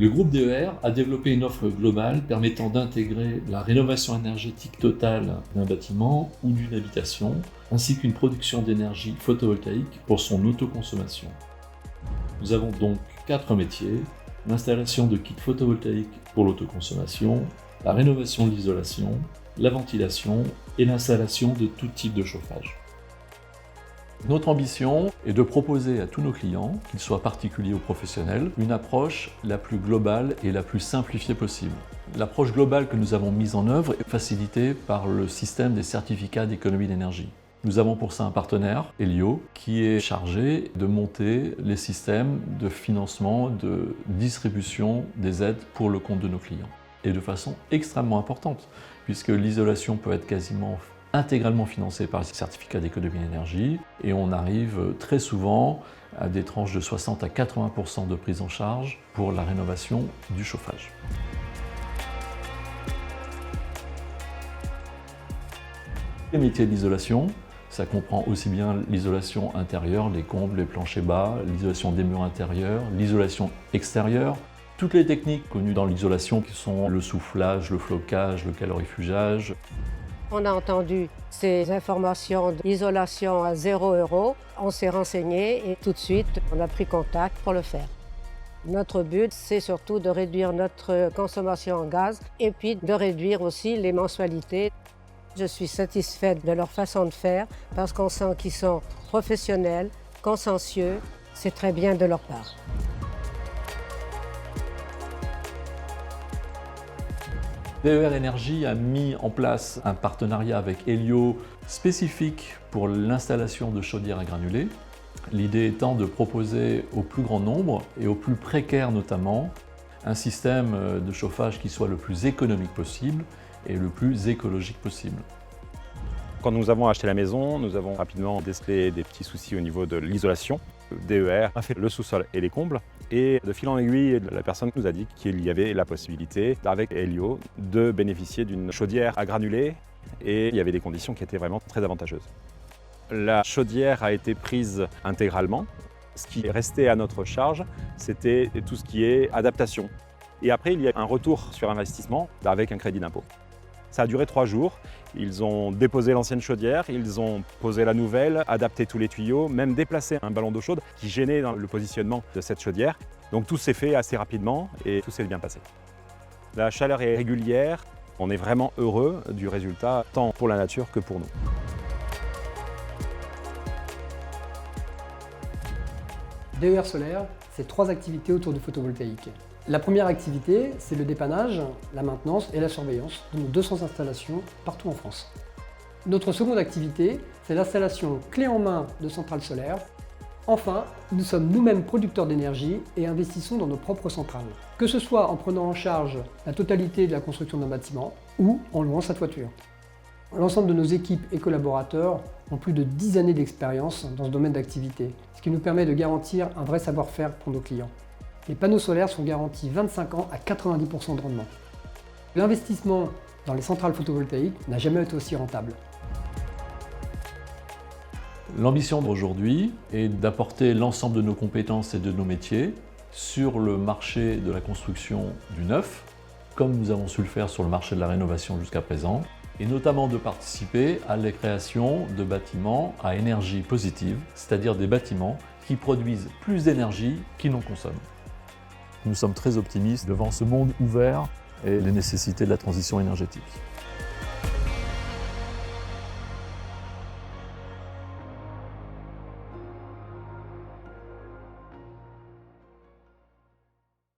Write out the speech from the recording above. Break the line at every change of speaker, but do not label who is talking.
Le groupe DER a développé une offre globale permettant d'intégrer la rénovation énergétique totale d'un bâtiment ou d'une habitation, ainsi qu'une production d'énergie photovoltaïque pour son autoconsommation. Nous avons donc 4 métiers: l'installation de kits photovoltaïques pour l'autoconsommation, la rénovation de l'isolation, la ventilation et l'installation de tout type de chauffage. Notre ambition est de proposer à tous nos clients, qu'ils soient particuliers ou professionnels, une approche la plus globale et la plus simplifiée possible. L'approche globale que nous avons mise en œuvre est facilitée par le système des certificats d'économie d'énergie. Nous avons pour ça un partenaire, Elio, qui est chargé de monter les systèmes de financement, de distribution des aides pour le compte de nos clients. Et de façon extrêmement importante, puisque l'isolation peut être quasiment intégralement financée par les certificats d'économie d'énergie, et on arrive très souvent à des tranches de 60 à 80% de prise en charge pour la rénovation du chauffage. Les métiers de l'isolation, ça comprend aussi bien l'isolation intérieure, les combles, les planchers bas, l'isolation des murs intérieurs, l'isolation extérieure. Toutes les techniques connues dans l'isolation qui sont le soufflage, le flocage, le calorifugage.
On a entendu ces informations d'isolation à 0 €. On s'est renseigné et tout de suite, on a pris contact pour le faire. Notre but, c'est surtout de réduire notre consommation en gaz et puis de réduire aussi les mensualités. Je suis satisfaite de leur façon de faire parce qu'on sent qu'ils sont professionnels, consciencieux. C'est très bien de leur part.
DER Énergie a mis en place un partenariat avec Elio spécifique pour l'installation de chaudières à granulés. L'idée étant de proposer au plus grand nombre et aux plus précaires notamment un système de chauffage qui soit le plus économique possible et le plus écologique possible.
Quand nous avons acheté la maison, nous avons rapidement décelé des petits soucis au niveau de l'isolation. DER a fait le sous-sol et les combles. Et de fil en aiguille, la personne nous a dit qu'il y avait la possibilité, avec Elio, de bénéficier d'une chaudière à granulés. Et il y avait des conditions qui étaient vraiment très avantageuses. La chaudière a été prise intégralement. Ce qui est resté à notre charge, c'était tout ce qui est adaptation. Et après, il y a un retour sur investissement avec un crédit d'impôt. Ça a duré 3 jours. Ils ont déposé l'ancienne chaudière, ils ont posé la nouvelle, adapté tous les tuyaux, même déplacé un ballon d'eau chaude qui gênait dans le positionnement de cette chaudière. Donc tout s'est fait assez rapidement et tout s'est bien passé. La chaleur est régulière, on est vraiment heureux du résultat, tant pour la nature que pour nous.
DER Solaire, c'est 3 activités autour du photovoltaïque. La première activité, c'est le dépannage, la maintenance et la surveillance de nos 200 installations partout en France. Notre seconde activité, c'est l'installation clé en main de centrales solaires. Enfin, nous sommes nous-mêmes producteurs d'énergie et investissons dans nos propres centrales. Que ce soit en prenant en charge la totalité de la construction d'un bâtiment ou en louant sa toiture. L'ensemble de nos équipes et collaborateurs ont plus de 10 années d'expérience dans ce domaine d'activité, ce qui nous permet de garantir un vrai savoir-faire pour nos clients. Les panneaux solaires sont garantis 25 ans à 90% de rendement. L'investissement dans les centrales photovoltaïques n'a jamais été aussi rentable.
L'ambition d'aujourd'hui est d'apporter l'ensemble de nos compétences et de nos métiers sur le marché de la construction du neuf, comme nous avons su le faire sur le marché de la rénovation jusqu'à présent, et notamment de participer à la création de bâtiments à énergie positive, c'est-à-dire des bâtiments qui produisent plus d'énergie qu'ils n'en consomment. Nous sommes très optimistes devant ce monde ouvert et les nécessités de la transition énergétique.